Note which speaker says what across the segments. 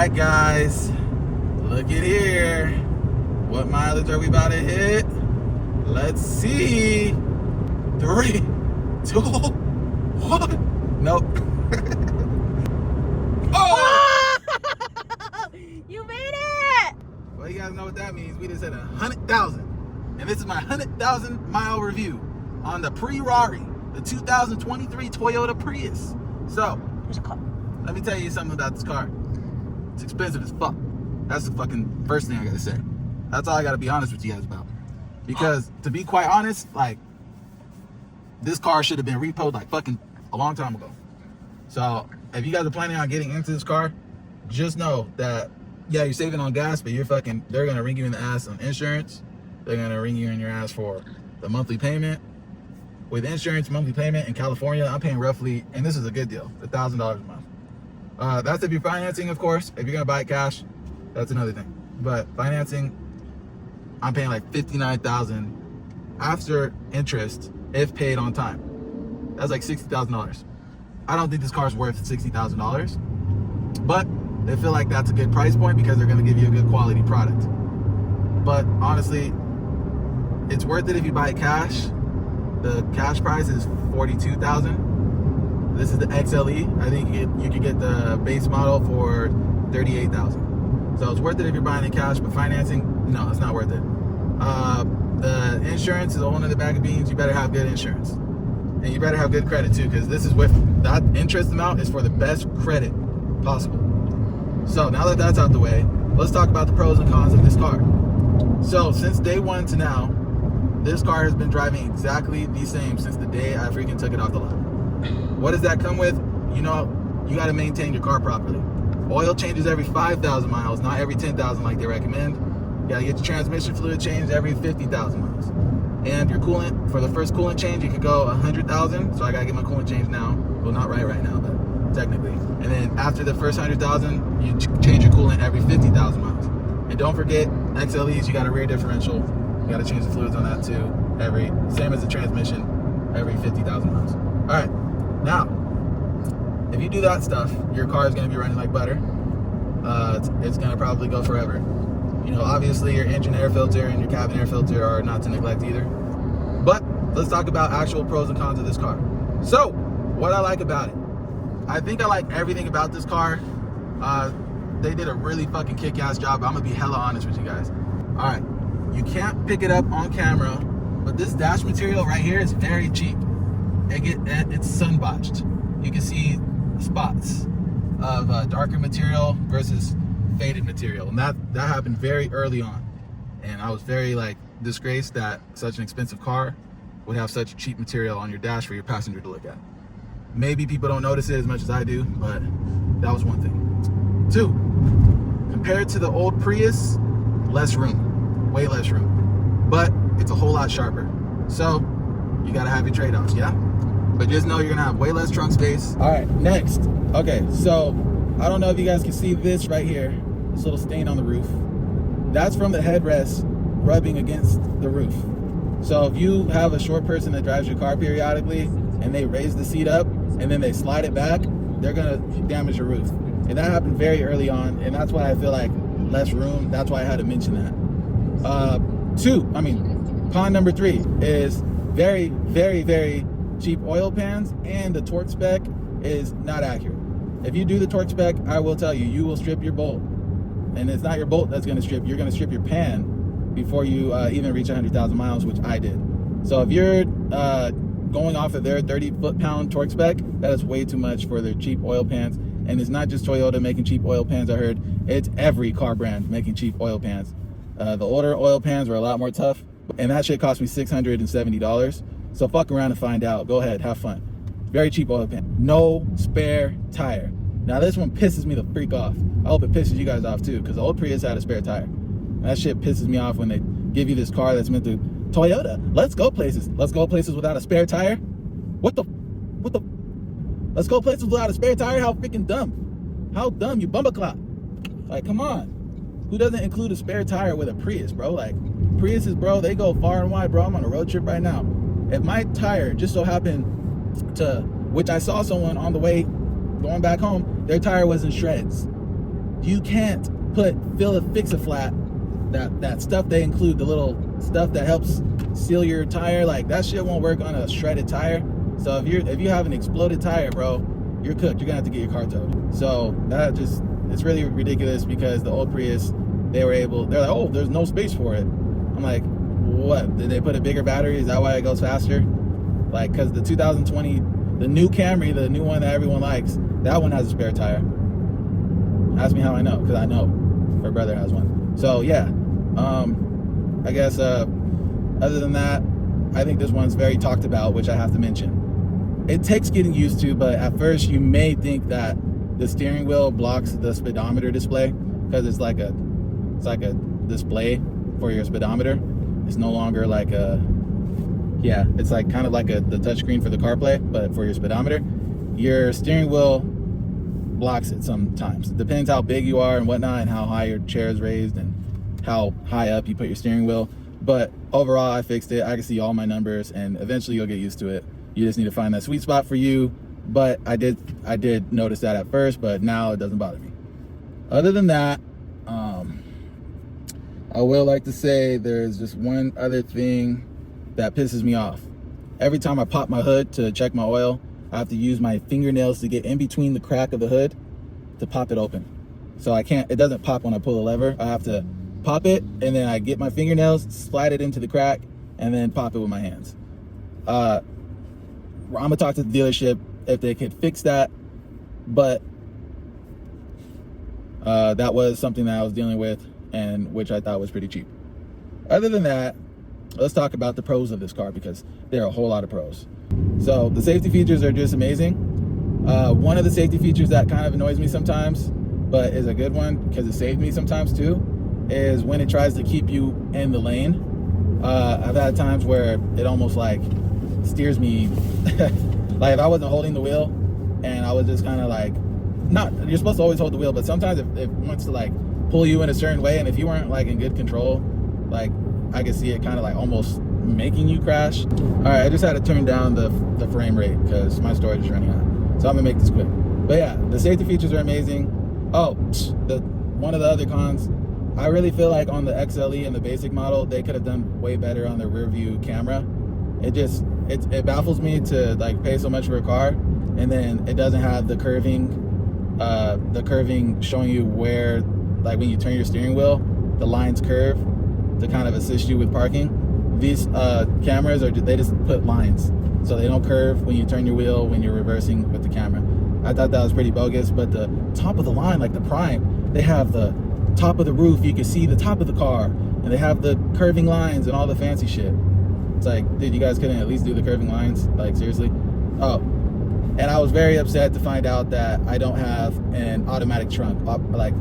Speaker 1: Alright guys, look at here. What mileage are we about to hit? Let's see. 3, 2, 1. Nope. Oh!
Speaker 2: You made it!
Speaker 1: Well, you guys know what that means. We just hit 100,000. And this is my 100,000 mile review on the Prius, the 2023 Toyota Prius. So,
Speaker 2: Here's a car.
Speaker 1: let me tell you something about this car. It's expensive as fuck. That's the fucking first thing I gotta say. That's all I gotta be honest with you guys about. Because to be quite honest, like, this car should have been repoed like fucking a long time ago. So if you guys are planning on getting into this car, just know that, yeah, you're saving on gas, but they're gonna ring you in the ass on insurance. They're gonna ring you in your ass for the monthly payment. With insurance, monthly payment in California, I'm paying roughly, and this is a good deal, $1,000 a month. That's if you're financing, of course. If you're gonna buy it cash, that's another thing. But financing, I'm paying like $59,000 after interest if paid on time. That's like $60,000. I don't think this car is worth $60,000, but they feel like that's a good price point because they're gonna give you a good quality product. But honestly, it's worth it if you buy it cash. The cash price is $42,000. This is the XLE. I think you could get the base model for $38,000. So it's worth it if you're buying it cash, but financing, no, it's not worth it. The insurance is a whole nother bag of beans. You better have good insurance. And you better have good credit too, because this is with that interest amount is for the best credit possible. So now that that's out the way, let's talk about the pros and cons of this car. So since day one to now, this car has been driving exactly the same since the day I freaking took it off the lot. What does that come with? You know, you got to maintain your car properly. Oil changes every 5,000 miles, not every 10,000 like they recommend. You got to get your transmission fluid changed every 50,000 miles. And your coolant, for the first coolant change, you could go 100,000. So I got to get my coolant changed now. Well, not right now, but technically. And then after the first 100,000, you change your coolant every 50,000 miles. And don't forget, XLEs, you got a rear differential. You got to change the fluids on that too. Same as the transmission, every 50,000 miles. All right, now, if you do that stuff, your car is going to be running like butter. It's going to probably go forever. You know, obviously your engine air filter and your cabin air filter are not to neglect either. But let's talk about actual pros and cons of this car. So, what I like about it. I think I like everything about this car. They did a really fucking kick-ass job. I'm going to be hella honest with you guys. All right. You can't pick it up on camera, but this dash material right here is very cheap. It's sun-botched. You can see spots of darker material versus faded material, and that happened very early on. And I was very disgraced that such an expensive car would have such cheap material on your dash for your passenger to look at. Maybe people don't notice it as much as I do, but that was one thing. 2, compared to the old Prius, less room. Way less room, but it's a whole lot sharper. So you gotta have your trade-offs, yeah? But just know you're gonna have way less trunk space. All right, next. Okay, so I don't know if you guys can see this right here, this little stain on the roof. That's from the headrest rubbing against the roof. So if you have a short person that drives your car periodically and they raise the seat up and then they slide it back, they're gonna damage your roof. And that happened very early on, and that's why I feel like less room. That's why I had to mention that. Con number 3 is very, very, very cheap oil pans, and the torque spec is not accurate. If you do the torque spec, I will tell you, you will strip your bolt. And it's not your bolt that's going to strip, you're going to strip your pan before you even reach 100,000 miles, which I did. So if you're going off of their 30 foot-pound torque spec, that is way too much for their cheap oil pans. And it's not just Toyota making cheap oil pans, I heard. It's every car brand making cheap oil pans. The older oil pans were a lot more tough, and that shit cost me $670. So fuck around and find out. Go ahead, have fun. Very cheap oil pan. No spare tire. Now this one pisses me the freak off. I hope it pisses you guys off too, because the old Prius had a spare tire. And that shit pisses me off when they give you this car that's meant to, Toyota, let's go places. Let's go places without a spare tire? What the? Let's go places without a spare tire? How freaking dumb. How dumb, you bumbleclop. Like, come on. Who doesn't include a spare tire with a Prius, bro? Like, Priuses, bro, they go far and wide, bro. I'm on a road trip right now. If my tire just so happened to, which I saw someone on the way going back home, their tire was in shreds. you can't fix a flat. That stuff they include, the little stuff that helps seal your tire, like that shit won't work on a shredded tire. So if you have an exploded tire, bro, you're cooked. You're gonna have to get your car towed. So it's really ridiculous, because the old Prius, they're like, oh, there's no space for it. I'm like, what? Did they put a bigger battery? Is that why it goes faster? Like, because the 2020, the new Camry, the new one that everyone likes, that one has a spare tire. Ask me how I know, because I know her brother has one. So yeah, I guess other than that, I think this one's very talked about, which I have to mention. It takes getting used to, but at first you may think that the steering wheel blocks the speedometer display, because it's like a display for your speedometer. It's no longer like it's like kind of like the touchscreen for the CarPlay, but for your speedometer. Your steering wheel blocks it sometimes. It depends how big you are and whatnot, and how high your chair is raised, and how high up you put your steering wheel. But overall, I fixed it. I can see all my numbers, and eventually you'll get used to it. You just need to find that sweet spot for you. But I did notice that at first, but now it doesn't bother me. Other than that, I will like to say there's just one other thing that pisses me off. Every time I pop my hood to check my oil, I have to use my fingernails to get in between the crack of the hood to pop it open. So it doesn't pop when I pull the lever. I have to pop it, and then I get my fingernails, slide it into the crack, and then pop it with my hands. I'm gonna talk to the dealership if they could fix that, but that was something that I was dealing with, and which I thought was pretty cheap. Other than that, let's talk about the pros of this car, because there are a whole lot of pros. So the safety features are just amazing. One of the safety features that kind of annoys me sometimes, but is a good one because it saved me sometimes too, is when it tries to keep you in the lane. I've had times where it almost like steers me like if I wasn't holding the wheel and I was just kind of like, you're supposed to always hold the wheel, but sometimes it wants to like pull you in a certain way, and if you weren't like in good control, like I could see it kind of like almost making you crash. All right, I just had to turn down the frame rate because my storage is running out, so I'm gonna make this quick. But yeah, the safety features are amazing. Oh, one of the other cons, I really feel like on the XLE and the basic model, they could have done way better on the rear view camera. It baffles me to like pay so much for a car, and then it doesn't have the curving showing you where, like when you turn your steering wheel, the lines curve to kind of assist you with parking. These cameras they just put lines, so they don't curve when you turn your wheel when you're reversing with the camera. I thought that was pretty bogus. But the top of the line, like the Prime, they have the top of the roof, you can see the top of the car, and they have the curving lines and all the fancy shit. It's like, dude, you guys couldn't at least do the curving lines? Like, seriously? Oh, and I was very upset to find out that I don't have an automatic trunk, like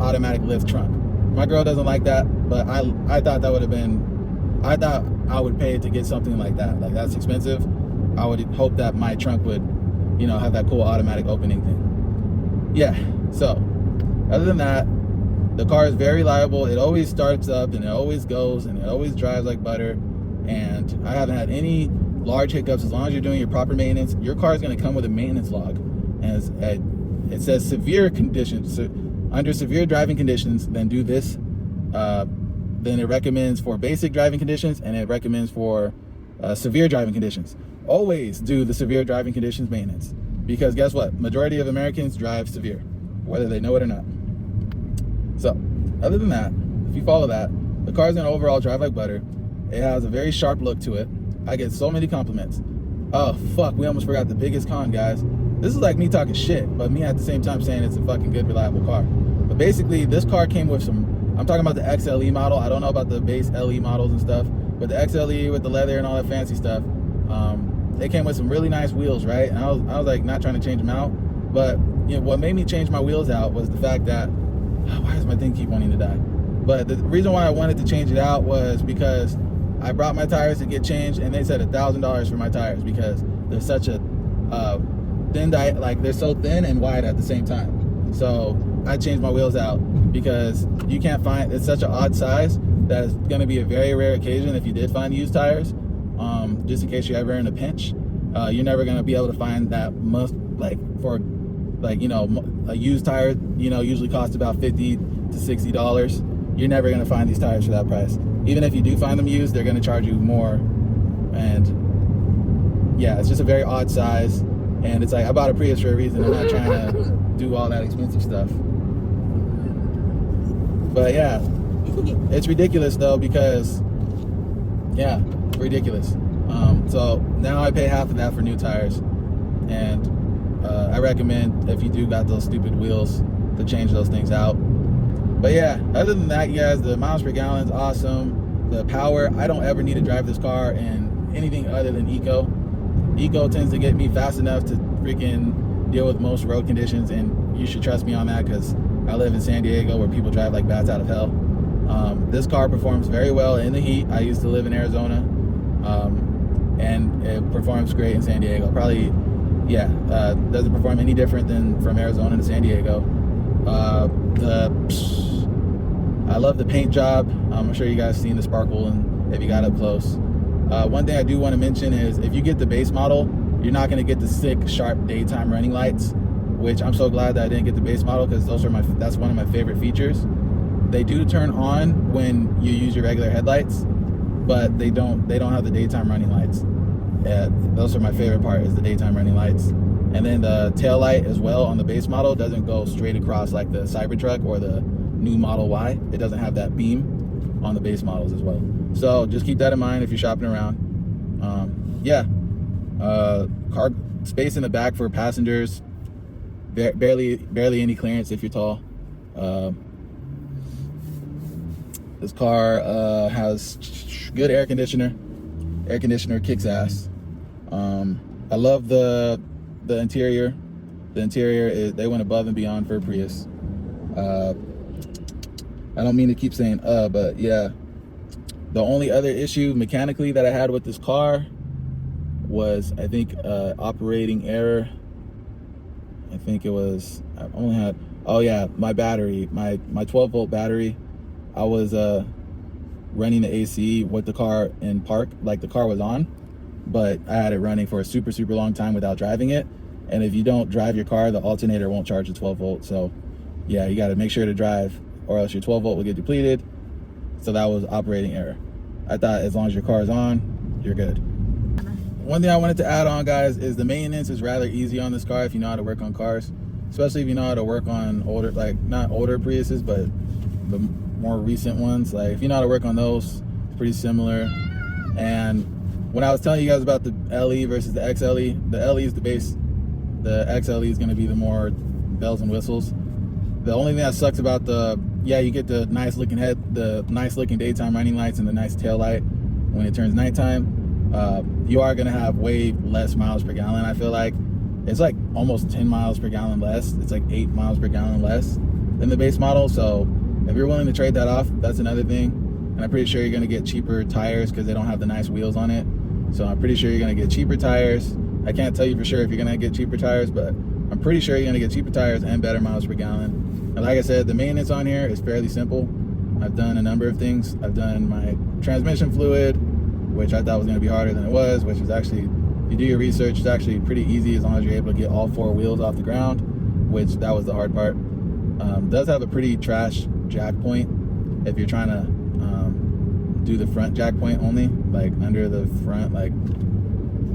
Speaker 1: automatic lift trunk. My girl doesn't like that, but I thought that would have been, I thought I would pay to get something like that. Like, that's expensive. I would hope that my trunk would, have that cool automatic opening thing. Yeah, so other than that, the car is very reliable. It always starts up, and it always goes, and it always drives like butter. And I haven't had any large hiccups. As long as you're doing your proper maintenance, your car is going to come with a maintenance log, and it says severe conditions. So under severe driving conditions, then do this. Then it recommends for basic driving conditions, and it recommends for severe driving conditions. Always do the severe driving conditions maintenance, because guess what? Majority of Americans drive severe, whether they know it or not. So other than that, if you follow that, the car's gonna overall drive like butter. It has a very sharp look to it. I get so many compliments. Oh fuck, we almost forgot the biggest con, guys. This is like me talking shit, but me at the same time saying it's a fucking good, reliable car. But basically, this car came with some, I'm talking about the XLE model. I don't know about the base LE models and stuff, but the XLE with the leather and all that fancy stuff, they came with some really nice wheels, right? And I was like not trying to change them out, but what made me change my wheels out was the fact that, why does my thing keep wanting to die? But the reason why I wanted to change it out was because I brought my tires to get changed, and they said $1,000 for my tires because they're such a thin, like they're so thin and wide at the same time. So I changed my wheels out because you can't find, it's such an odd size that it's going to be a very rare occasion if you did find used tires. Just in case you're ever in a pinch, you're never going to be able to find that for like, you know, a used tire, you know, usually costs about $50 to $60. You're never going to find these tires for that price. Even if you do find them used, they're going to charge you more. And yeah, it's just a very odd size. And it's like, I bought a Prius for a reason. I'm not trying to do all that expensive stuff. But yeah, it's ridiculous though, because yeah, ridiculous. So now I pay half of that for new tires. And I recommend, if you do got those stupid wheels, to change those things out. But yeah, other than that, you guys, the miles per gallon is awesome. The power, I don't ever need to drive this car in anything other than eco. Eco tends to get me fast enough to freaking deal with most road conditions, and you should trust me on that, because I live in San Diego where people drive like bats out of hell. This car performs very well in the heat. I used to live in Arizona, and it performs great in San Diego. Probably, yeah, doesn't perform any different than from Arizona to San Diego. I love the paint job. I'm sure you guys seen the sparkle and if you got up close. One thing I do want to mention is, if you get the base model, you're not going to get the sick, sharp daytime running lights, which I'm so glad that I didn't get the base model, because that's one of my favorite features. They do turn on when you use your regular headlights, but they don't have the daytime running lights. Yeah, those are my favorite part, is the daytime running lights. And then the tail light as well on the base model doesn't go straight across like the Cybertruck or the new Model Y. It doesn't have that beam on the base models as well. So just keep that in mind if you're shopping around. Yeah, car space in the back for passengers, barely any clearance if you're tall. This car has good air conditioner. Air conditioner kicks ass. I love the interior. The interior they went above and beyond for a Prius. I don't mean to keep saying but yeah. The only other issue mechanically that I had with this car was, I think, operating error. I think it was, I only had, oh yeah, my battery, my 12 volt battery. I was running the AC with the car in park, like the car was on, but I had it running for a super long time without driving it. And if you don't drive your car, the alternator won't charge the 12 volt. So yeah, you got to make sure to drive, or else your 12 volt will get depleted. So that was operating error. I thought as long as your car is on, you're good. One thing I wanted to add on, guys, is the maintenance is rather easy on this car if you know how to work on cars, especially if you know how to work on older, like not older Priuses, but the more recent ones. Like if you know how to work on those, it's pretty similar. And when I was telling you guys about the LE versus the XLE, the LE is the base, the XLE is going to be the more bells and whistles. The only thing that sucks about you get the nice looking the nice looking daytime running lights and the nice tail light when it turns nighttime. You are going to have way less miles per gallon. I feel like it's like almost 10 miles per gallon less. It's like 8 miles per gallon less than the base model. So if you're willing to trade that off, that's another thing. And I'm pretty sure you're going to get cheaper tires because they don't have the nice wheels on it. So I'm pretty sure you're going to get cheaper tires. I can't tell you for sure if you're going to get cheaper tires, but I'm pretty sure you're going to get cheaper tires and better miles per gallon. And like I said, the maintenance on here is fairly simple. I've done a number of things. I've done my transmission fluid, which I thought was going to be harder than it was, which is actually, if you do your research, it's actually pretty easy as long as you're able to get all 4 wheels off the ground, which that was the hard part. Does have a pretty trash jack point if you're trying to do the front jack point only, like under the front, like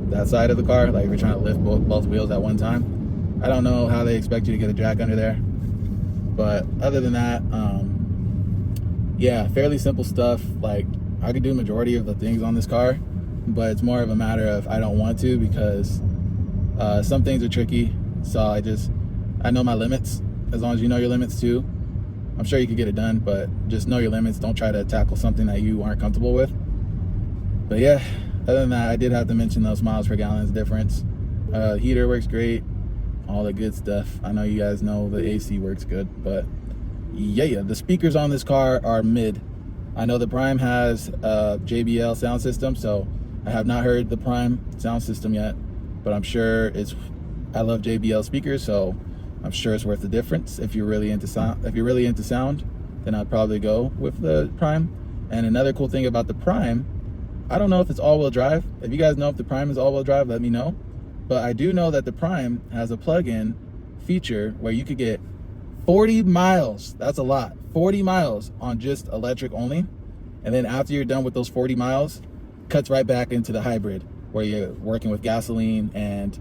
Speaker 1: that side of the car, like if you're trying to lift both wheels at one time. I don't know how they expect you to get a jack under there. But other than that, yeah, fairly simple stuff. Like I could do majority of the things on this car, but it's more of a matter of I don't want to, because some things are tricky. So I know my limits. As long as you know your limits too, I'm sure you could get it done, but just know your limits. Don't try to tackle something that you aren't comfortable with. But yeah, other than that, I did have to mention those miles per gallon difference. Heater works great. All the good stuff. I know you guys know the AC works good, but yeah, the speakers on this car are mid. I know the Prime has a JBL sound system, so I have not heard the Prime sound system yet, but I'm sure I love JBL speakers, so I'm sure it's worth the difference. If you're really into sound, then I'd probably go with the Prime. And another cool thing about the Prime, I don't know if it's all-wheel drive. If you guys know if the Prime is all-wheel drive, let me know. But I do know that the Prime has a plug-in feature where you could get 40 miles. That's a lot. 40 miles on just electric only. And then after you're done with those 40 miles, cuts right back into the hybrid where you're working with gasoline. And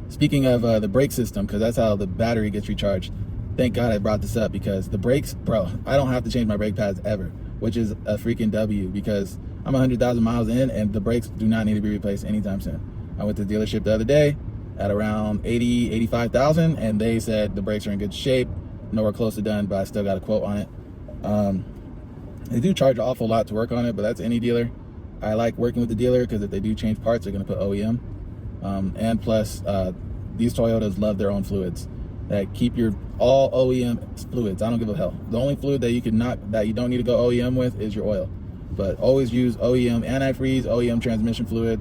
Speaker 1: speaking of the brake system, because that's how the battery gets recharged. Thank God I brought this up, because the brakes, bro, I don't have to change my brake pads ever, which is a freaking W, because I'm 100,000 miles in and the brakes do not need to be replaced anytime soon. I went to the dealership the other day at around 80, 85,000, and they said the brakes are in good shape, nowhere close to done, but I still got a quote on it. They do charge an awful lot to work on it, but that's any dealer. I like working with the dealer because if they do change parts, they're gonna put OEM. And plus, these Toyotas love their own fluids. That keep your all OEM fluids. I don't give a hell. The only fluid that you don't need to go OEM with is your oil. But always use OEM antifreeze, OEM transmission fluid,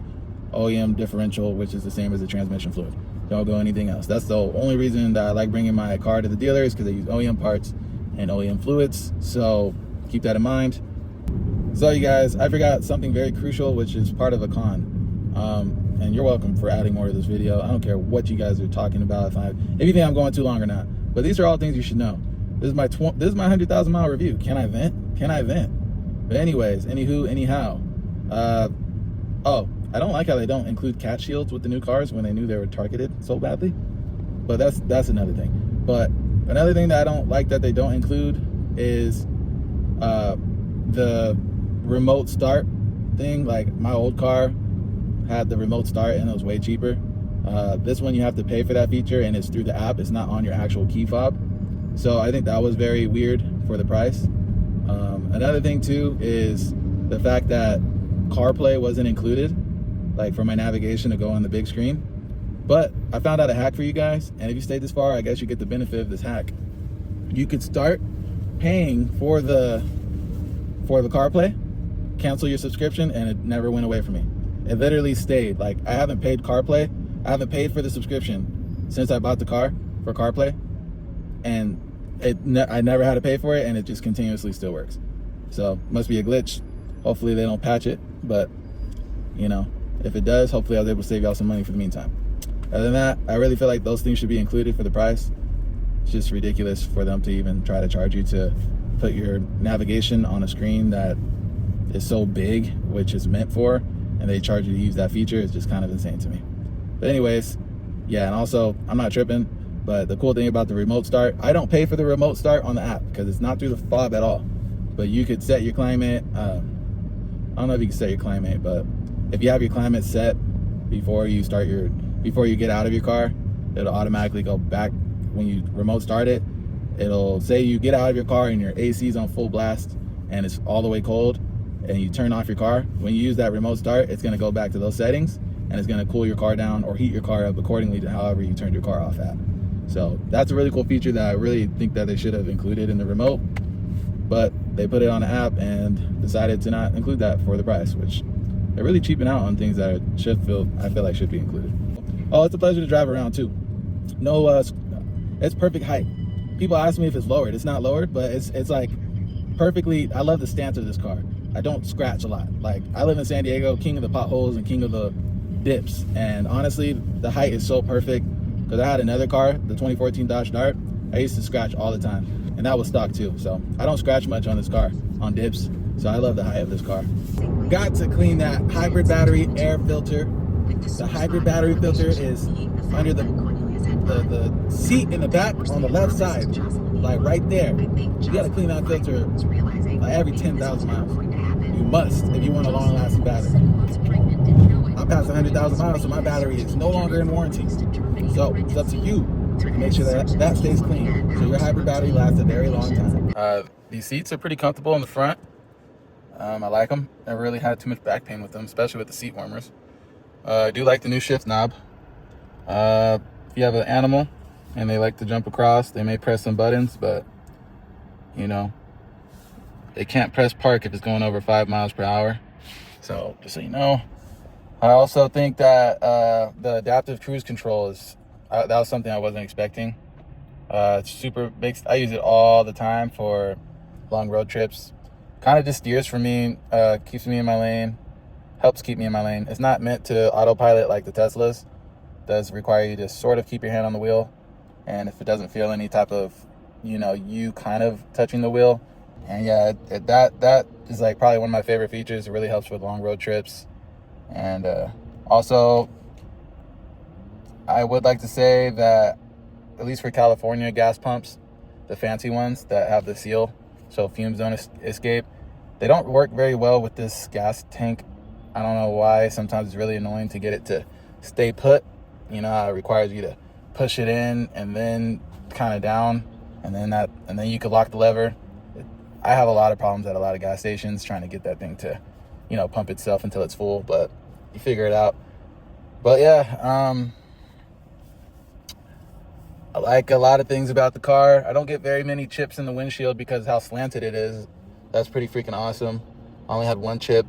Speaker 1: OEM differential, which is the same as the transmission fluid. Don't go anything else. That's the only reason that I like bringing my car to the dealers, because they use OEM parts and OEM fluids. So keep that in mind. So you guys, I forgot something very crucial, which is part of a con. And you're welcome for adding more to this video. I don't care what you guys are talking about, if you think I'm going too long or not. But these are all things you should know. This is my 100,000 mile review. Can I vent? Can I vent? But anyways, anyhow. Oh, I don't like how they don't include cat shields with the new cars when they knew they were targeted so badly. But that's another thing. But another thing that I don't like that they don't include is the remote start thing. Like my old car had the remote start and it was way cheaper. This one you have to pay for that feature, and it's through the app. It's not on your actual key fob. So I think that was very weird for the price. Another thing too is the fact that CarPlay wasn't included, like for my navigation to go on the big screen. But I found out a hack for you guys, and if you stayed this far, I guess you get the benefit of this hack. You could start paying for the CarPlay, cancel your subscription, and it never went away from me. It literally stayed. Like, I haven't paid CarPlay. I haven't paid for the subscription since I bought the car for CarPlay, and I never had to pay for it, and it just continuously still works. So must be a glitch. Hopefully they don't patch it, but you know, if it does, hopefully I was able to save y'all some money for the meantime. Other than that, I really feel like those things should be included for the price. It's just ridiculous for them to even try to charge you to put your navigation on a screen that is so big, which is meant for, and they charge you to use that feature. It's just kind of insane to me. But anyways, yeah, and also I'm not tripping, but the cool thing about the remote start, I don't pay for the remote start on the app because it's not through the fob at all. But you could set your climate. I don't know if you can set your climate, but if you have your climate set before you get out of your car, it'll automatically go back. When you remote start it, it'll say you get out of your car and your AC is on full blast and it's all the way cold, and you turn off your car. When you use that remote start, it's gonna go back to those settings, and it's gonna cool your car down or heat your car up accordingly to however you turned your car off at. So that's a really cool feature that I really think that they should have included in the remote, but they put it on the app and decided to not include that for the price, which they're really cheaping out on things that I feel like should be included. Oh, it's a pleasure to drive around too. No, it's perfect height. People ask me if it's lowered. It's not lowered, but it's like perfectly. I love the stance of this car. I don't scratch a lot. Like, I live in San Diego, king of the potholes and king of the dips. And honestly, the height is so perfect, because I had another car, the 2014 Dodge Dart. I used to scratch all the time, and that was stock too. So I don't scratch much on this car, on dips. So I love the height of this car. Got to clean that hybrid battery air filter. The hybrid battery filter is under the seat in the back on the left side, like right there. You gotta clean that filter like every 10,000 miles. You must if you want a long-lasting battery. I passed 100,000 miles, so my battery is no longer in warranty. So it's up to you to make sure that stays clean, so your hybrid battery lasts a very long time. These seats are pretty comfortable in the front. I like them. Never really had too much back pain with them, especially with the seat warmers. I do like the new shift knob. If you have an animal and they like to jump across, they may press some buttons, but you know, they can't press park if it's going over 5 miles per hour. So just so you know. I also think that the adaptive cruise control is that was something I wasn't expecting. It's super big. I use it all the time for long road trips. Kind of just steers for me, keeps me in my lane, helps keep me in my lane. It's not meant to autopilot like the Teslas, does require you to sort of keep your hand on the wheel. And if it doesn't feel any type of, you kind of touching the wheel. And yeah, that is like probably one of my favorite features. It really helps with long road trips. And also, I would like to say that, at least for California gas pumps, the fancy ones that have the seal so fumes don't escape, they don't work very well with this gas tank. I don't know why. Sometimes it's really annoying to get it to stay put. You know how it requires you to push it in and then kind of down, and then you could lock the lever. I have a lot of problems at a lot of gas stations trying to get that thing to, pump itself until it's full, but you figure it out. But yeah, I like a lot of things about the car. I don't get very many chips in the windshield because of how slanted it is. That's pretty freaking awesome. I only had one chip.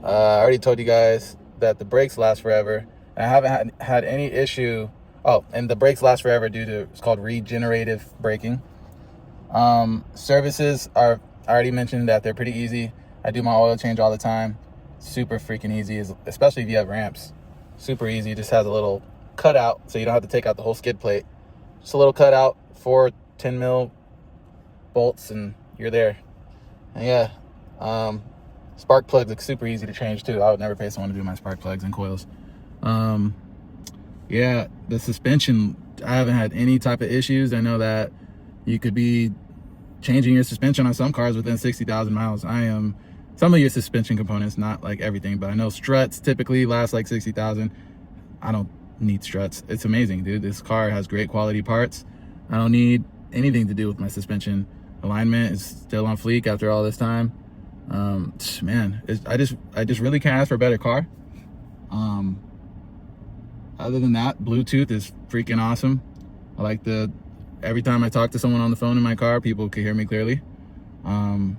Speaker 1: I already told you guys that the brakes last forever. And I haven't had any issue. Oh, and the brakes last forever due to, it's called regenerative braking. Services are, I already mentioned that they're pretty easy. I do my oil change all the time. Super freaking easy, especially if you have ramps. Super easy. Just has a little cutout so you don't have to take out the whole skid plate. Just a little cutout, 4 10 mil bolts, and you're there. And yeah, spark plugs look super easy to change too. I would never pay someone to do my spark plugs and coils. Yeah, the suspension, I haven't had any type of issues. I know that you could be changing your suspension on some cars within 60,000 miles. Some of your suspension components, not like everything, but I know struts typically last like 60,000. I don't need struts. It's amazing, dude. This car has great quality parts. I don't need anything to do with my suspension. Alignment is still on fleek after all this time. Man, I just really can't ask for a better car. Other than that, Bluetooth is freaking awesome. I like every time I talk to someone on the phone in my car, people can hear me clearly. I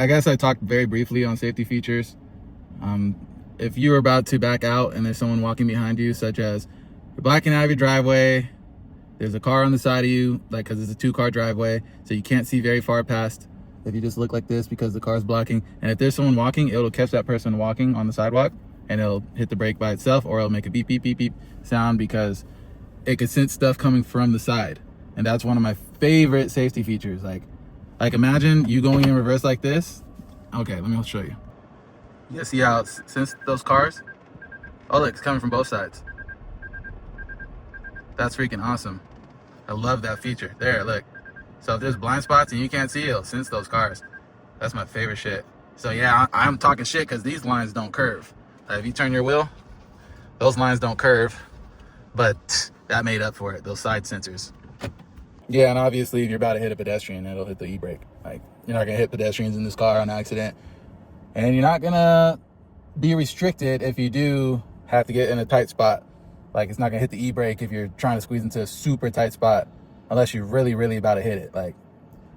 Speaker 1: guess I talked very briefly on safety features. If you're about to back out and there's someone walking behind you, such as you're blocking out of your driveway, there's a car on the side of you, like, because it's a 2-car driveway, so you can't see very far past. If you just look like this because the car's blocking, and if there's someone walking, it'll catch that person walking on the sidewalk, and it'll hit the brake by itself, or it'll make a beep, beep, beep, beep sound because it could sense stuff coming from the side. And that's one of my favorite safety features. Like imagine you going in reverse like this. Okay, let me show you. You see how it's sensed those cars? Oh, look, it's coming from both sides. That's freaking awesome. I love that feature. There, look. So if there's blind spots and you can't see, it'll sense those cars. That's my favorite shit. So yeah, I'm talking shit because these lines don't curve. If you turn your wheel, those lines don't curve, but that made up for it, those side sensors. Yeah, and obviously if you're about to hit a pedestrian, it'll hit the e-brake. Like, you're not gonna hit pedestrians in this car on accident. And you're not gonna be restricted if you do have to get in a tight spot. Like, it's not gonna hit the e-brake if you're trying to squeeze into a super tight spot, unless you're really, really about to hit it. Like,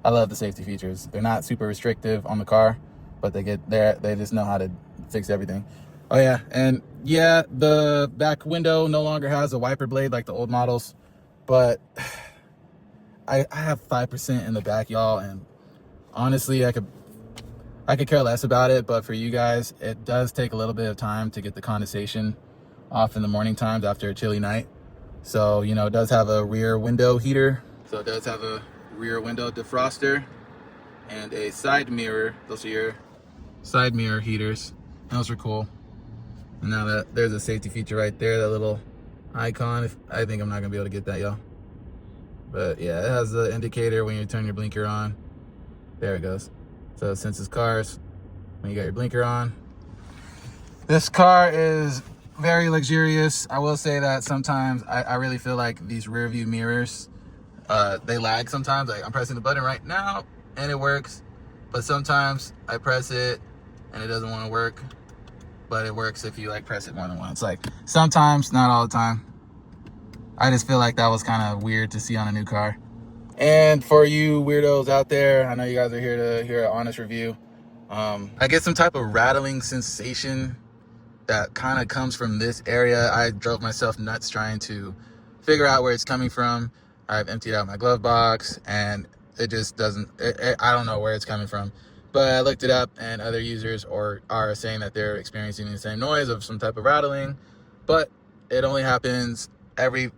Speaker 1: I love the safety features. They're not super restrictive on the car, but they just know how to fix everything. Oh yeah, and yeah, the back window no longer has a wiper blade like the old models, but I have 5% in the back, y'all, and honestly, I could care less about it, but for you guys, it does take a little bit of time to get the condensation off in the morning times after a chilly night. So, it does have a rear window heater. So it does have a rear window defroster and a side mirror. Those are your side mirror heaters. Those are cool. And now there's a safety feature right there, that little icon. I think I'm not gonna be able to get that, y'all. But yeah, it has the indicator when you turn your blinker on. There it goes. So it senses cars when you got your blinker on. This car is very luxurious. I will say that sometimes I really feel like these rear view mirrors, they lag sometimes. Like, I'm pressing the button right now and it works, but sometimes I press it and it doesn't want to work, but it works if you press it more than once. Like, sometimes, not all the time. I just feel like that was kind of weird to see on a new car. And for you weirdos out there, I know you guys are here to hear an honest review. I get some type of rattling sensation that kind of comes from this area. I drove myself nuts trying to figure out where it's coming from. I've emptied out my glove box and it just doesn't, I don't know where it's coming from. But I looked it up, and other users are saying that they're experiencing the same noise of some type of rattling, but it only happens every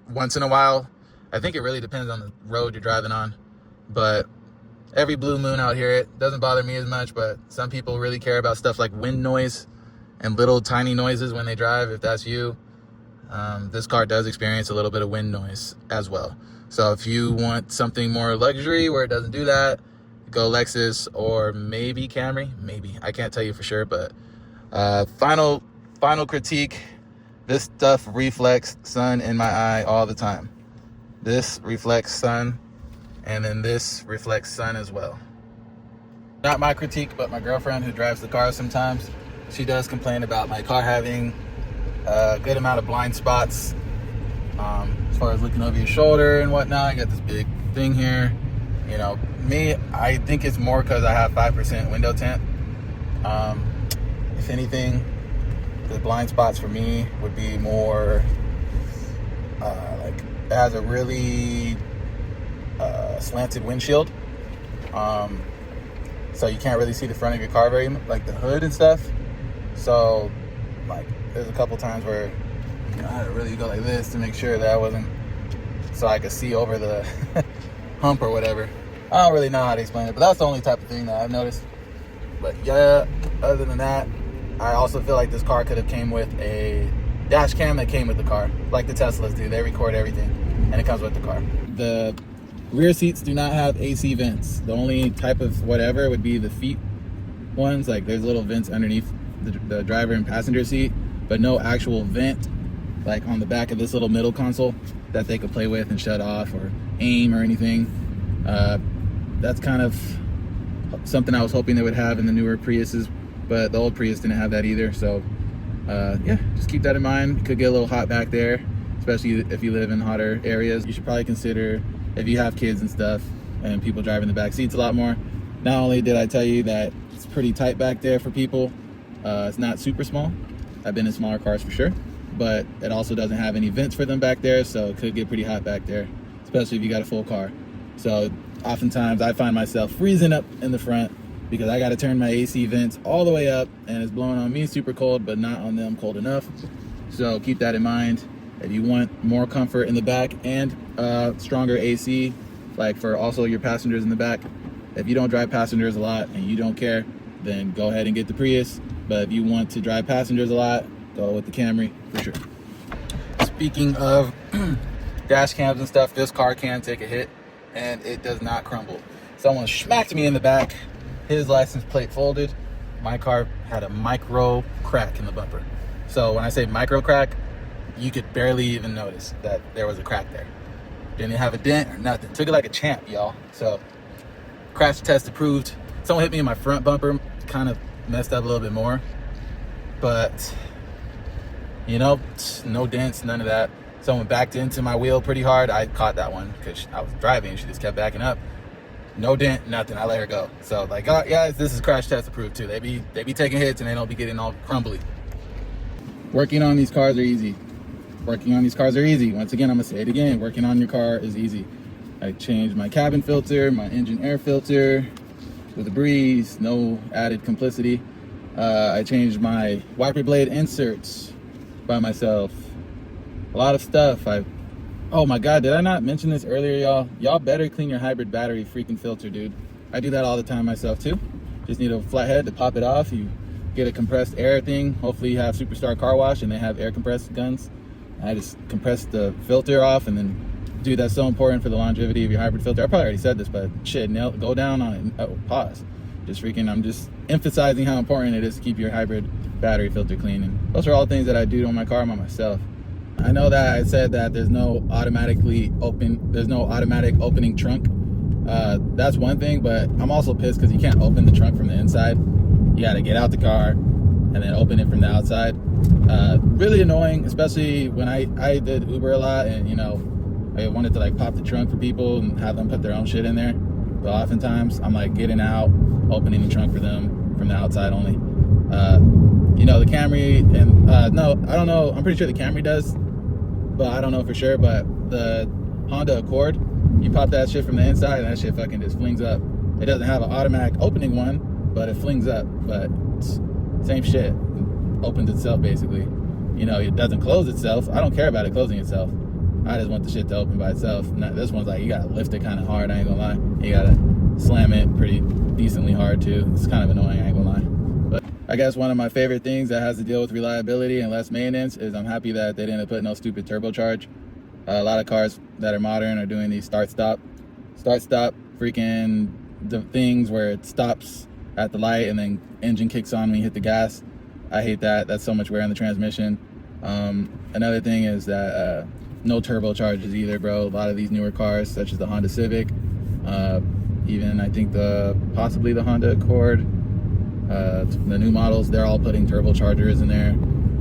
Speaker 1: once in a while. I think it really depends on the road you're driving on, but every blue moon out here, it doesn't bother me as much, but some people really care about stuff like wind noise and little tiny noises when they drive. If that's you, this car does experience a little bit of wind noise as well. So if you want something more luxury where it doesn't do that, go Lexus or maybe Camry. Maybe, I can't tell you for sure. But final critique: this stuff reflects sun in my eye all the time. This reflects sun, and then this reflects sun as well. Not my critique, but my girlfriend who drives the car sometimes, she does complain about my car having a good amount of blind spots, as far as looking over your shoulder and whatnot. I got this big thing here. You know, me, I think it's more because I have 5% window tint. If anything, the blind spots for me would be more like it has a really slanted windshield, so you can't really see the front of your car very much, like the hood and stuff. So like there's a couple times where I had to really go like this to make sure that I wasn't, so I could see over the hump or whatever. I don't really know how to explain it, but that's the only type of thing that I've noticed. But yeah, other than that, I also feel like this car could have came with a dash cam that came with the car, like the Teslas do. They record everything, and it comes with the car. The rear seats do not have AC vents. The only type of whatever would be the feet ones. Like there's little vents underneath the driver and passenger seat, but no actual vent like on the back of this little middle console that they could play with and shut off or aim or anything. That's kind of something I was hoping they would have in the newer Priuses, but the old Prius didn't have that either. So yeah, just keep that in mind. It could get a little hot back there, especially if you live in hotter areas. You should probably consider, if you have kids and stuff and people driving the back seats a lot more. Not only did I tell you that it's pretty tight back there for people, it's not super small. I've been in smaller cars for sure, but it also doesn't have any vents for them back there, so it could get pretty hot back there, especially if you got a full car. So oftentimes I find myself freezing up in the front because I got to turn my AC vents all the way up, and it's blowing on me super cold, but not on them cold enough. So keep that in mind. If you want more comfort in the back and stronger AC, like for also your passengers in the back, if you don't drive passengers a lot and you don't care, then go ahead and get the Prius. But if you want to drive passengers a lot, go with the Camry for sure. Speaking of dash cams and stuff, this car can take a hit and it does not crumble. Someone smacked me in the back, his license plate folded. My car had a micro crack in the bumper. So when I say micro crack, you could barely even notice that there was a crack there. Didn't have a dent or nothing. Took it like a champ, y'all. So crash test approved. Someone hit me in my front bumper, kind of messed up a little bit more, but you know, no dents, none of that. Someone backed into my wheel pretty hard. I caught that one because I was driving and she just kept backing up. No dent, nothing. I let her go. So like, oh, guys, this is crash test approved too. They be taking hits and they don't be getting all crumbly. Working on these cars are easy. Working on these cars are easy. Once again, I'm gonna say it again. Working on your car is easy. I changed my cabin filter, my engine air filter with a breeze, no added complicity. I changed my wiper blade inserts by myself. A lot of stuff. Oh my God, did I not mention this earlier, y'all? Y'all better clean your hybrid battery freaking filter, dude. I do that all the time myself too. Just need a flathead to pop it off. You get a compressed air thing. Hopefully you have Superstar Car Wash and they have air compressed guns. I just compress the filter off, and then, dude, that's so important for the longevity of your hybrid filter. I probably already said this, but shit, go down on it. Oh, pause. I'm just emphasizing how important it is to keep your hybrid battery filter clean. And those are all things that I do on my car by myself. I know that I said that there's no automatic opening trunk. That's one thing, but I'm also pissed because you can't open the trunk from the inside. You got to get out the car and then open it from the outside. Really annoying, especially when I did Uber a lot, and you know, I wanted to like pop the trunk for people and have them put their own shit in there. But oftentimes I'm like getting out, opening the trunk for them from the outside only. You know, the Camry, and no, I don't know. I'm pretty sure the Camry does, but I don't know for sure. But the Honda Accord, you pop that shit from the inside and that shit fucking just flings up. It doesn't have an automatic opening one, but it flings up. But same shit, opens itself basically. You know, it doesn't close itself. I don't care about it closing itself. I just want the shit to open by itself. This one's like, you gotta lift it kind of hard, I ain't gonna lie. You gotta slam it pretty decently hard too. It's kind of annoying, I ain't gonna lie. But I guess one of my favorite things that has to deal with reliability and less maintenance is I'm happy that they didn't put no stupid turbocharge. A lot of cars that are modern are doing these start-stop freaking the things where it stops at the light and then engine kicks on when you hit the gas. I hate that. That's so much wear on the transmission. Another thing is that no turbochargers either, bro. A lot of these newer cars, such as the Honda Civic, even I think possibly the Honda Accord, the new models, they're all putting turbochargers in there.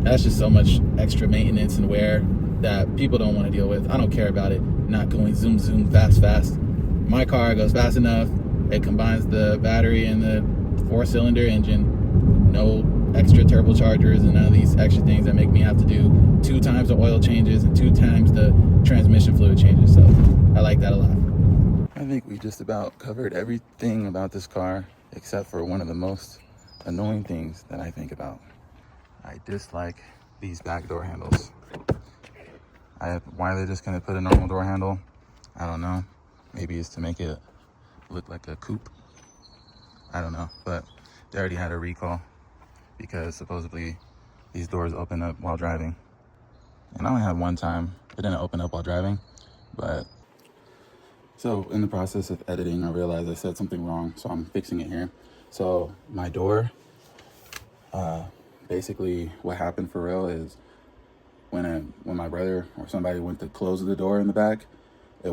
Speaker 1: That's just so much extra maintenance and wear that people don't want to deal with. I don't care about it not going zoom zoom fast. My car goes fast enough. It combines the battery and the 4-cylinder engine. No extra turbochargers and none of these extra things that make me have to do 2 times the oil changes and 2 times the transmission fluid changes. So I like that a lot. I think we just about covered everything about this car except for one of the most annoying things that I think about. I dislike these back door handles. Why they're just gonna put a normal door handle, I don't know. Maybe it's to make it look like a coupe. I don't know, but they already had a recall because supposedly these doors open up while driving. And I only had one time it didn't open up while driving, but so in the process of editing, I realized I said something wrong, so I'm fixing it here. So my door, basically what happened for real is when my brother or somebody went to close the door in the back, the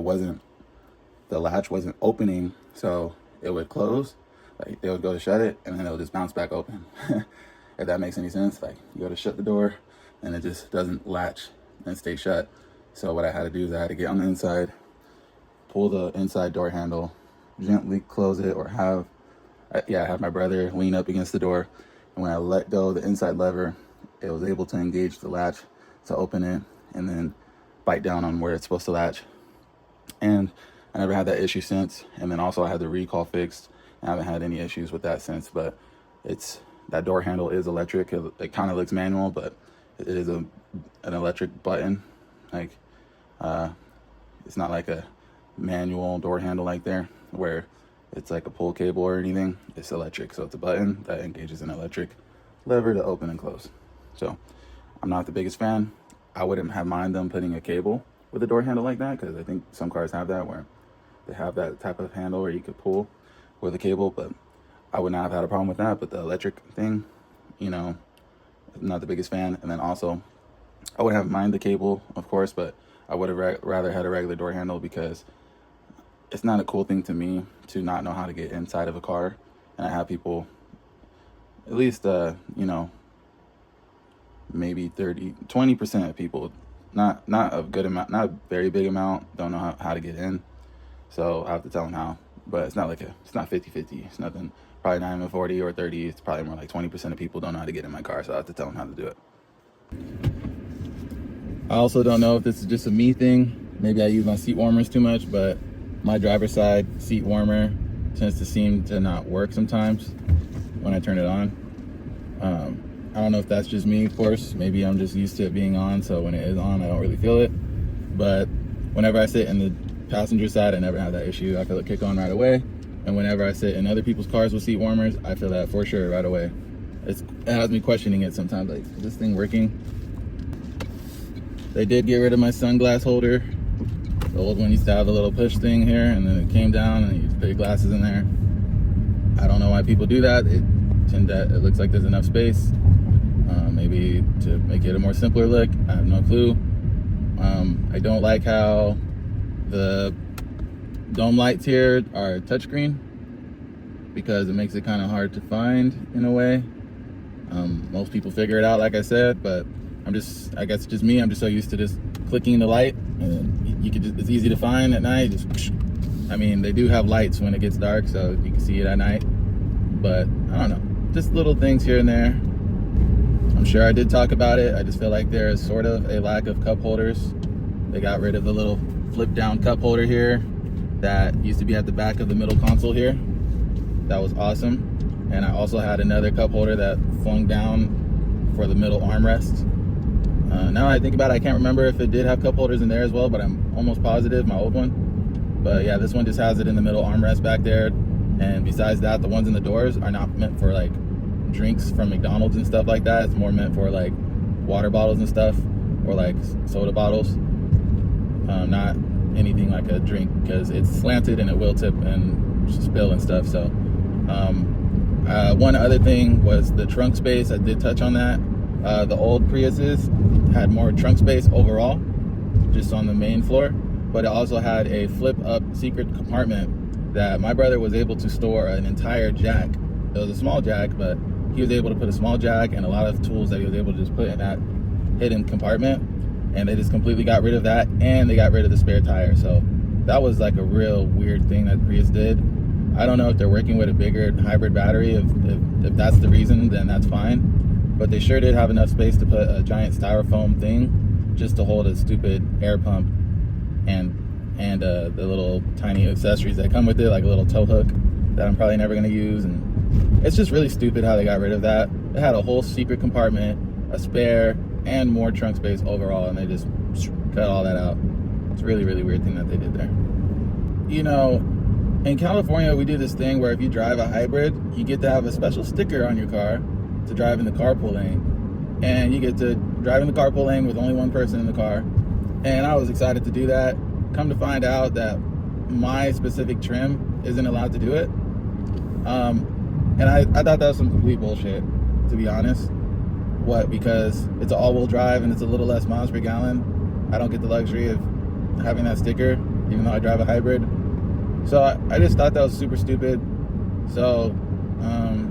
Speaker 1: latch wasn't opening, so it would close. Like they would go to shut it and then it would just bounce back open. If that makes any sense. Like you go to shut the door and it just doesn't latch and stay shut. So what I had to do is I had to get on the inside, pull the inside door handle, gently close it, or have my brother lean up against the door. And when I let go of the inside lever, it was able to engage the latch to open it and then bite down on where it's supposed to latch. And I never had that issue since. And then also I had the recall fixed. I haven't had any issues with that since, but that door handle is electric. It kind of looks manual, but it is an electric button. Like, it's not like a manual door handle like there where it's like a pull cable or anything. It's electric, so it's a button that engages an electric lever to open and close. So I'm not the biggest fan. I wouldn't have mind them putting a cable with a door handle like that, because I think some cars have that where they have that type of handle where you could pull with a cable, but I would not have had a problem with that. But the electric thing, I'm not the biggest fan. And then also I wouldn't have mind the cable, of course, but I would have rather had a regular door handle, because it's not a cool thing to me to not know how to get inside of a car. And I have people, at least, maybe 20% of people, not a good amount, not a very big amount, don't know how to get in. So I have to tell them how. But it's not 50-50. It's nothing, probably not even 40 or 30. It's probably more like 20% of people don't know how to get in my car. So I have to tell them how to do it. I also don't know if this is just a me thing. Maybe I use my seat warmers too much, but my driver's side seat warmer tends to seem to not work sometimes when I turn it on. I don't know if that's just me, of course. Maybe I'm just used to it being on, so when it is on, I don't really feel it. But whenever I sit in the passenger side, I never have that issue. I feel it kick on right away. And whenever I sit in other people's cars with seat warmers, I feel that for sure right away. It has me questioning it sometimes, like, is this thing working? They did get rid of my sunglass holder. The old one used to have a little push thing here, and then it came down and you put your glasses in there. I don't know why people do that. It looks like there's enough space. Maybe to make it a more simpler look. I have no clue. I don't like how the dome lights here are touchscreen, because it makes it kind of hard to find in a way. Most people figure it out, like I said, but I guess it's just me. I'm just so used to just clicking the light, and it's easy to find at night. They do have lights when it gets dark, so you can see it at night. But I don't know, just little things here and there. I'm sure I did talk about it. I just feel like there is sort of a lack of cup holders. They got rid of the little flip down cup holder here that used to be at the back of the middle console here. That was awesome. And I also had another cup holder that flung down for the middle armrest. Now I think about it, I can't remember if it did have cup holders in there as well, but I'm almost positive, my old one. But yeah, this one just has it in the middle armrest back there. And besides that, the ones in the doors are not meant for like drinks from McDonald's and stuff like that. It's more meant for like water bottles and stuff, or like soda bottles. Not anything like a drink, because it's slanted and it will tip and spill and stuff. So one other thing was the trunk space. I did touch on that. The old Priuses had more trunk space overall, just on the main floor, but it also had a flip up secret compartment that my brother was able to store an entire jack. It was a small jack, but he was able to put a small jack and a lot of tools that he was able to just put in that hidden compartment. And they just completely got rid of that, and they got rid of the spare tire. So that was like a real weird thing that Prius did. I don't know if they're working with a bigger hybrid battery. If that's the reason, then that's fine. But they sure did have enough space to put a giant styrofoam thing just to hold a stupid air pump and the little tiny accessories that come with it, like a little tow hook that I'm probably never going to use. And it's just really stupid how they got rid of that. It had a whole secret compartment, a spare, and more trunk space overall, and they just cut all that out. It's a really, really weird thing that they did there. You know, in California, we do this thing where if you drive a hybrid, you get to have a special sticker on your car to drive in the carpool lane. And you get to drive in the carpool lane with only one person in the car. And I was excited to do that. Come to find out that my specific trim isn't allowed to do it. And I thought that was some complete bullshit, to be honest. What, because it's an all-wheel drive and it's a little less miles per gallon, I don't get the luxury of having that sticker, even though I drive a hybrid. So I just thought that was super stupid. So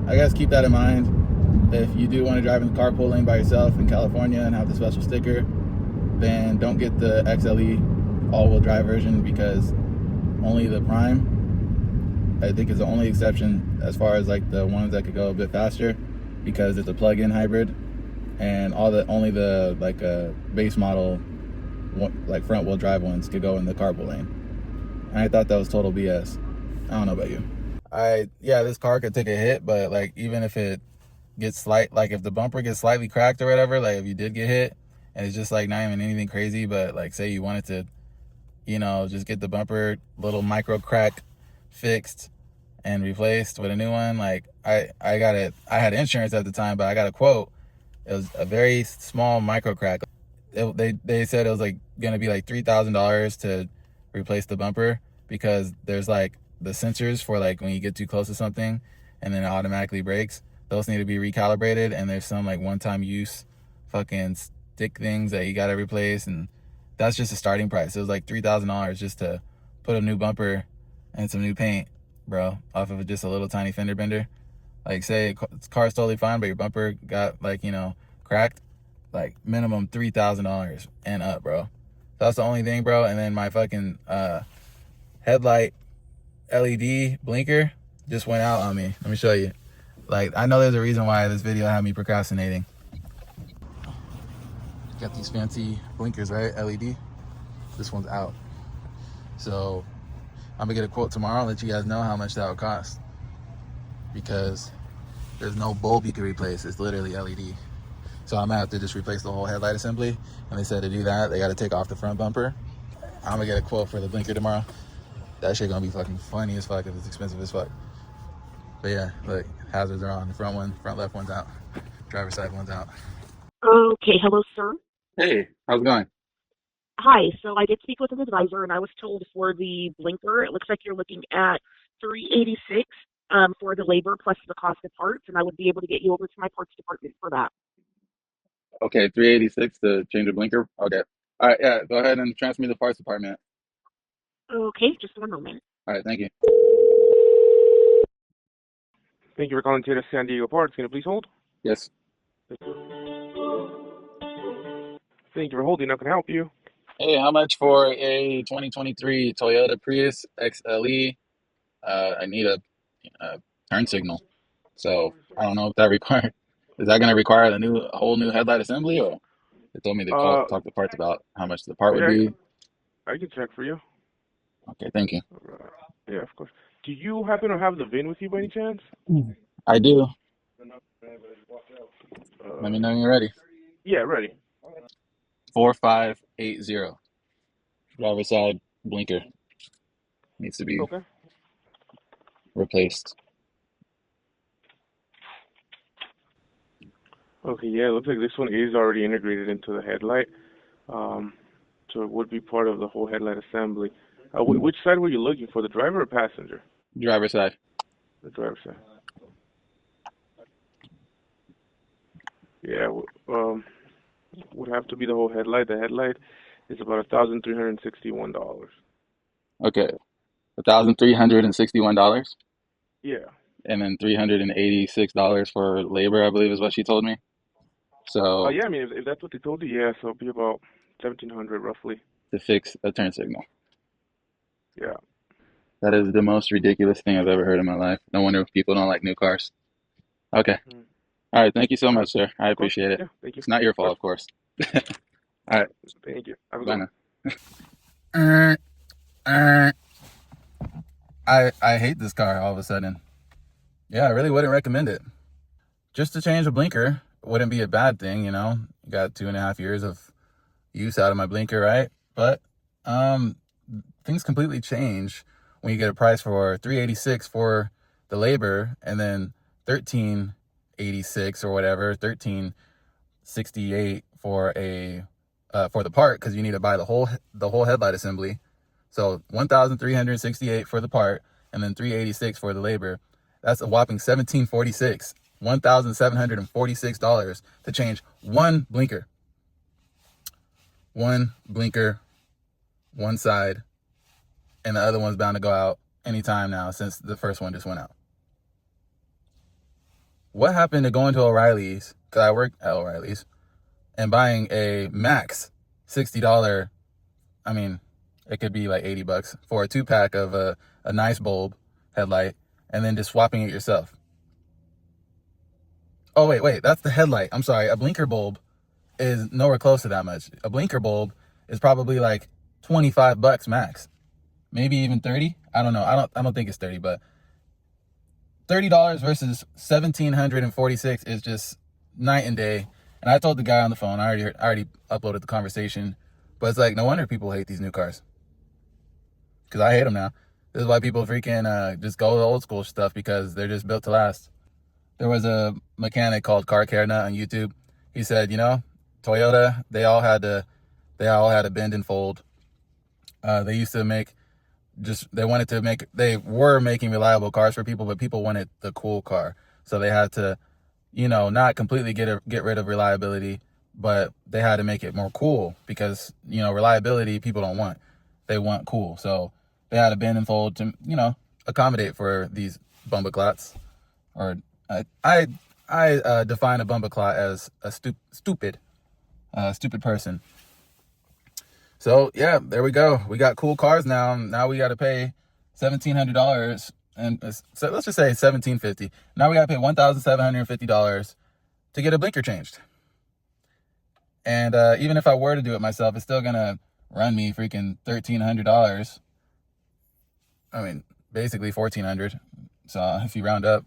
Speaker 1: I guess keep that in mind. If you do want to drive in the carpool lane by yourself in California and have the special sticker, then don't get the XLE all-wheel drive version, because only the Prime, I think, is the only exception as far as like the ones that could go a bit faster, because it's a plug-in hybrid. And only the like base model, like front wheel drive ones could go in the carpool lane. And I thought that was total BS. I don't know about you. Yeah, this car could take a hit, but like even if it gets like if the bumper gets slightly cracked or whatever, like if you did get hit and it's just like not even anything crazy, but like say you wanted to, just get the bumper little micro crack fixed and replaced with a new one, like I had insurance at the time, but I got a quote. It was a very small micro crack. They said it was like gonna be like $3,000 to replace the bumper, because there's like the sensors for like when you get too close to something and then it automatically brakes. Those need to be recalibrated, and there's some like one-time use fucking stick things that you gotta replace, and that's just a starting price. It was like $3,000 just to put a new bumper and some new paint, bro, off of just a little tiny fender bender. Like say car's totally fine, but your bumper got like, cracked, like minimum $3,000 and up, bro. That's the only thing, bro. And then my fucking headlight LED blinker just went out on me. Let me show you. Like, I know there's a reason why this video had me procrastinating. Got these fancy blinkers, right? LED. This one's out. So I'm gonna get a quote tomorrow and let you guys know how much that would cost, because there's no bulb you can replace. It's literally LED. So I'm gonna have to just replace the whole headlight assembly. And they said to do that, they gotta take off the front bumper. I'm gonna get a quote for the blinker tomorrow. That shit gonna be fucking funny as fuck if it's expensive as fuck. But yeah, look, hazards are on. The front left one's out. Driver's side one's out.
Speaker 2: Okay, hello, sir.
Speaker 1: Hey, how's it going?
Speaker 2: Hi, so I did speak with an advisor, and I was told for the blinker, it looks like you're looking at $386 for the labor plus the cost of parts, and I would be able to get you over to my parts department for that.
Speaker 1: Okay, 386 to change the blinker. Okay. All right, yeah, go ahead and transfer me to the parts department.
Speaker 2: Okay, just one moment.
Speaker 1: All right, thank you.
Speaker 3: Thank you for calling Toyota San Diego Parts. Can you please hold?
Speaker 1: Yes.
Speaker 3: Thank you for holding. How can I help you?
Speaker 1: Hey, how much for a 2023 Toyota Prius XLE? I need a turn signal. So I don't know if that require is that going to require a whole new headlight assembly, or they told me to talk to parts about how much the part would
Speaker 3: Yeah,
Speaker 1: be.
Speaker 3: I can check for you.
Speaker 1: Okay, thank you.
Speaker 3: Yeah, of course. Do you happen to have the VIN with you by any chance?
Speaker 1: I do. Let me
Speaker 3: Uh,
Speaker 1: know when you're ready.
Speaker 3: yeah, ready.
Speaker 1: 4580. Driver side blinker needs to be
Speaker 3: Okay.
Speaker 1: replaced.
Speaker 3: Okay, yeah, it looks like this one is already integrated into the headlight. Um, so it would be part of the whole headlight assembly. Which side were you looking for, the driver or passenger?
Speaker 1: Driver side.
Speaker 3: The driver side. Yeah, would have to be the whole headlight. The headlight is about $1,361.
Speaker 1: Okay. $1,361.
Speaker 3: Yeah.
Speaker 1: And then $386 for labor, I believe is what she told me. So
Speaker 3: Yeah. I mean, if that's what they told you, yeah. So it'll be about 1,700 roughly.
Speaker 1: to fix a turn signal.
Speaker 3: Yeah.
Speaker 1: That is the most ridiculous thing I've ever heard in my life. No wonder people don't like new cars. Okay.
Speaker 3: Mm.
Speaker 1: All right. Thank you so
Speaker 3: All
Speaker 1: much,
Speaker 3: right.
Speaker 1: sir. I
Speaker 3: Of course.
Speaker 1: appreciate it.
Speaker 3: Yeah. Thank you.
Speaker 1: It's not your
Speaker 3: Of
Speaker 1: fault,
Speaker 3: course.
Speaker 1: of course. All right.
Speaker 3: Thank you. Have a good
Speaker 1: Bye
Speaker 3: one.
Speaker 1: now. I hate this car all of a sudden. Yeah, I really wouldn't recommend it. Just to change a blinker wouldn't be a bad thing, you know. Got 2.5 years of use out of my blinker, right? But things completely change when you get a price for $386 for the labor and then $1386 or whatever, $1368 for for the part, because you need to buy the whole headlight assembly. So $1,368 for the part and then $386 for the labor. That's a whopping $1,746, $1,746 to change one blinker. One blinker, one side, and the other one's bound to go out anytime now since the first one just went out. What happened to going to O'Reilly's, because I work at O'Reilly's, and buying a max $60, I mean, it could be like $80 for a 2-pack of a nice bulb headlight, and then just swapping it yourself. Oh, wait, that's the headlight. I'm sorry. A blinker bulb is nowhere close to that much. A blinker bulb is probably like $25 max. Maybe even 30. I don't know. I don't think it's 30, but $30 versus 1,746 is just night and day. And I told the guy on the phone, I already uploaded the conversation, but it's like, no wonder people hate these new cars. Because I hate them now. This is why people freaking just go to old school stuff, because they're just built to last. There was a mechanic called Car Care Nut on YouTube. He said, you know, Toyota, they all had to bend and fold. They used to make they were making reliable cars for people, but people wanted the cool car. So they had to, you know, not completely get rid of reliability, but they had to make it more cool, because, you know, reliability people don't want. They want cool. So they had to bend and fold to, you know, accommodate for these bumbleclots. Or I define a bumbleclot as a stupid person. So yeah, there we go. We got cool cars now. Now we got to pay $1,700, and so let's just say $1,750. Now we got to pay $1,750 to get a blinker changed. And even if I were to do it myself, it's still gonna run me freaking $1,300. I mean, basically $1,400. So if you round up,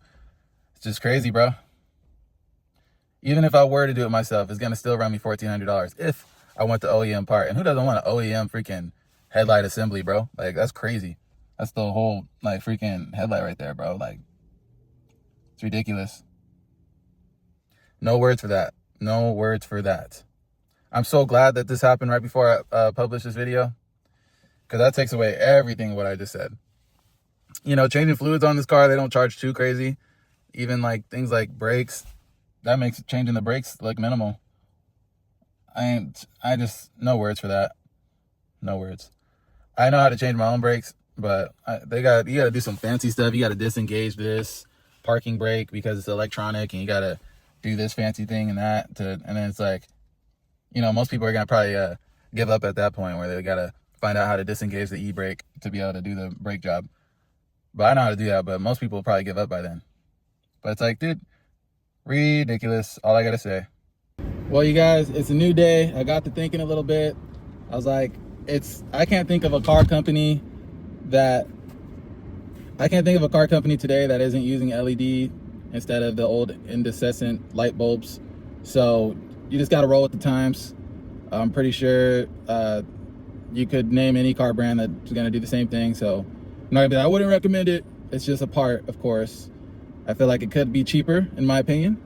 Speaker 1: it's just crazy, bro. Even if I were to do it myself, it's gonna still run me $1,400 if I want the OEM part. And who doesn't want an OEM freaking headlight assembly, bro? Like, that's crazy. That's the whole, like, freaking headlight right there, bro. Like, it's ridiculous. No words for that. No words for that. I'm so glad that this happened right before I published this video, because that takes away everything what I just said. You know, changing fluids on this car, they don't charge too crazy. Even like things like brakes, that makes changing the brakes look minimal. I just, no words for that. No words. I know how to change my own brakes, but you got to do some fancy stuff. You got to disengage this parking brake because it's electronic, and you got to do this fancy thing and that and then it's like, you know, most people are going to probably give up at that point, where they got to find out how to disengage the e-brake to be able to do the brake job. But I know how to do that, but most people will probably give up by then. But it's like, dude, ridiculous. All I got to say. Well, you guys, it's a new day. I got to thinking a little bit. I was like, I can't think of a car company that I can't think of a car company today that isn't using LED instead of the old incandescent light bulbs. So you just got to roll with the times. I'm pretty sure you could name any car brand that's going to do the same thing. So I'm not gonna be like, I wouldn't recommend it. It's just a part, of course. I feel like it could be cheaper, in my opinion.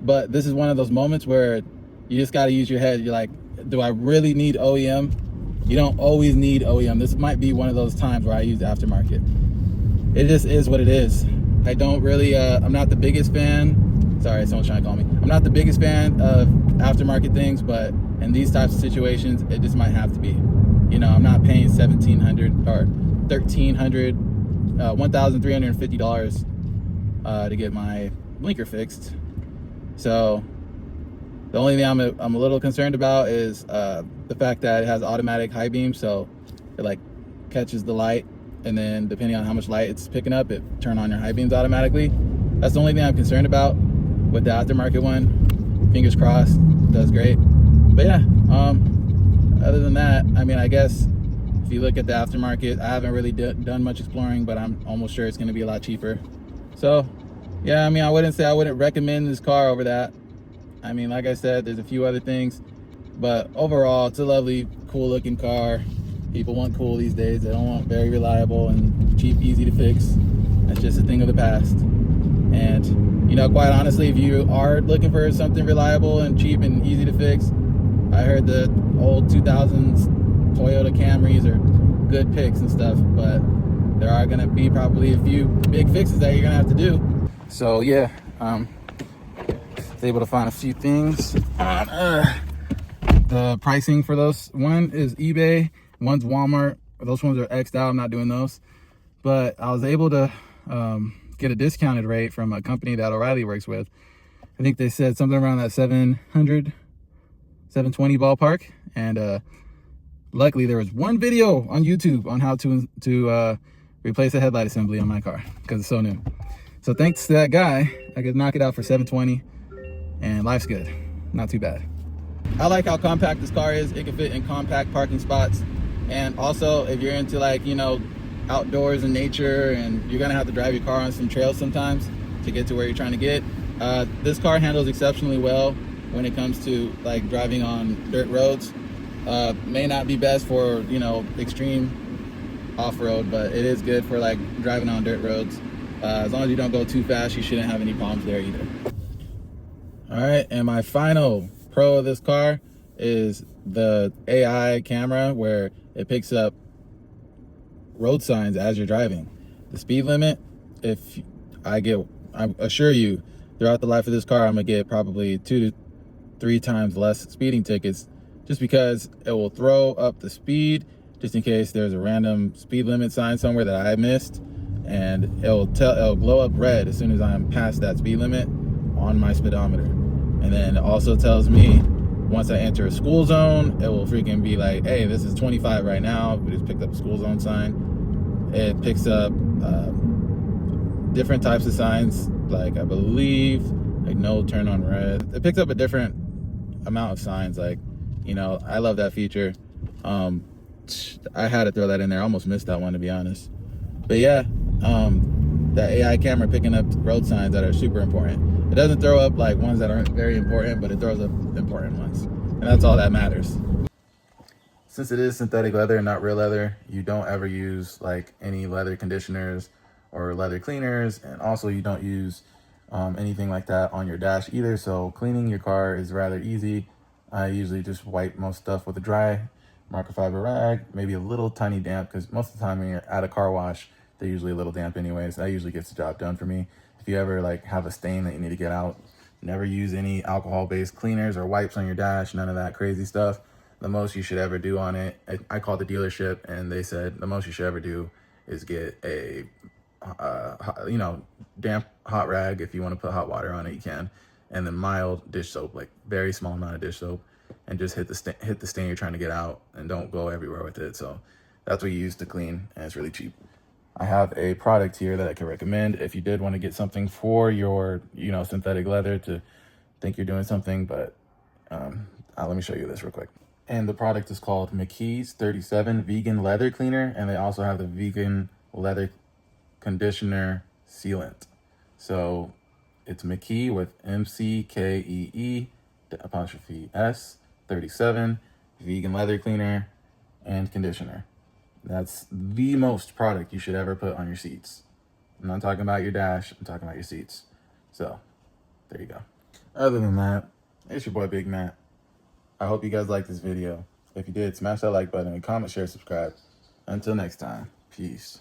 Speaker 1: But this is one of those moments where you just got to use your head. You're like, do I really need OEM? You don't always need OEM. This might be one of those times where I use aftermarket. It just is what it is. I don't really, I'm not the biggest fan. Sorry, someone's trying to call me. I'm not the biggest fan of aftermarket things, but in these types of situations, it just might have to be. You know, I'm not paying $1,700 or $1,300, $1,350 to get my blinker fixed. So the only thing I'm a little concerned about is the fact that it has automatic high beam, so it like catches the light, and then depending on how much light it's picking up, it turn on your high beams automatically. That's the only thing I'm concerned about with the aftermarket one. Fingers crossed, does great. But yeah, other than that, I mean, I guess if you look at the aftermarket, I haven't really done much exploring, but I'm almost sure it's going to be a lot cheaper. So yeah, I mean, I wouldn't recommend this car over that. I mean, like I said, there's a few other things, but overall, it's a lovely, cool looking car. People want cool these days. They don't want very reliable and cheap, easy to fix. That's just a thing of the past. And, you know, quite honestly, if you are looking for something reliable and cheap and easy to fix, I heard the old 2000s Toyota Camrys are good picks and stuff, but there are going to be probably a few big fixes that you're going to have to do. So yeah, was able to find a few things on the pricing for those. One is eBay, one's Walmart. Those ones are X'd out. I'm not doing those, but I was able to get a discounted rate from a company that O'Reilly works with. I think they said something around that 700, 720 ballpark. And luckily there was one video on YouTube on how to replace a headlight assembly on my car because it's so new. So thanks to that guy, I could knock it out for 720, and life's good. Not too bad. I like how compact this car is. It can fit in compact parking spots. And also, if you're into, like, you know, outdoors and nature, and you're gonna have to drive your car on some trails sometimes to get to where you're trying to get, this car handles exceptionally well when it comes to like driving on dirt roads. May not be best for, you know, extreme off-road, but it is good for like driving on dirt roads. As long as you don't go too fast, you shouldn't have any problems there either. All right, and my final pro of this car is the AI camera, where it picks up road signs as you're driving. The speed limit, I assure you, throughout the life of this car, I'm gonna get probably 2 to 3 times less speeding tickets, just because it will throw up the speed just in case there's a random speed limit sign somewhere that I missed. And it'll glow up red as soon as I'm past that speed limit on my speedometer. And then it also tells me once I enter a school zone, it will freaking be like, hey, this is 25 right now. We just picked up a school zone sign. It picks up different types of signs, like I believe like no turn on red. It picks up a different amount of signs. Like, you know, I love that feature. I had to throw that in there. I almost missed that one, to be honest. But yeah, that AI camera picking up road signs that are super important. It doesn't throw up like ones that aren't very important, but it throws up important ones. And that's all that matters. Since it is synthetic leather and not real leather, you don't ever use like any leather conditioners or leather cleaners. And also you don't use anything like that on your dash either. So cleaning your car is rather easy. I usually just wipe most stuff with a dry microfiber rag, maybe a little tiny damp, because most of the time when you're at a car wash, they're usually a little damp anyways. That usually gets the job done for me. If you ever like have a stain that you need to get out, never use any alcohol-based cleaners or wipes on your dash, none of that crazy stuff. The most you should ever do on it, I called the dealership and they said the most you should ever do is get a damp hot rag. If you want to put hot water on it, you can, and then mild dish soap, like very small amount of dish soap, and just hit the stain you're trying to get out, and don't go everywhere with it. So that's what you use to clean, and it's really cheap. I have a product here that I can recommend if you did want to get something for your, you know, synthetic leather to think you're doing something. But let me show you this real quick. And the product is called McKee's 37 Vegan Leather Cleaner, and they also have the Vegan Leather conditioner sealant. So it's McKee with MCKEE''S37 vegan leather cleaner and conditioner. That's the most product you should ever put on your seats. I'm not talking about your dash, I'm talking about your seats. So there you go. Other than that, it's your boy Big Matt. I hope you guys liked this video. If you did, smash that like button and comment, share, subscribe. Until next time, peace.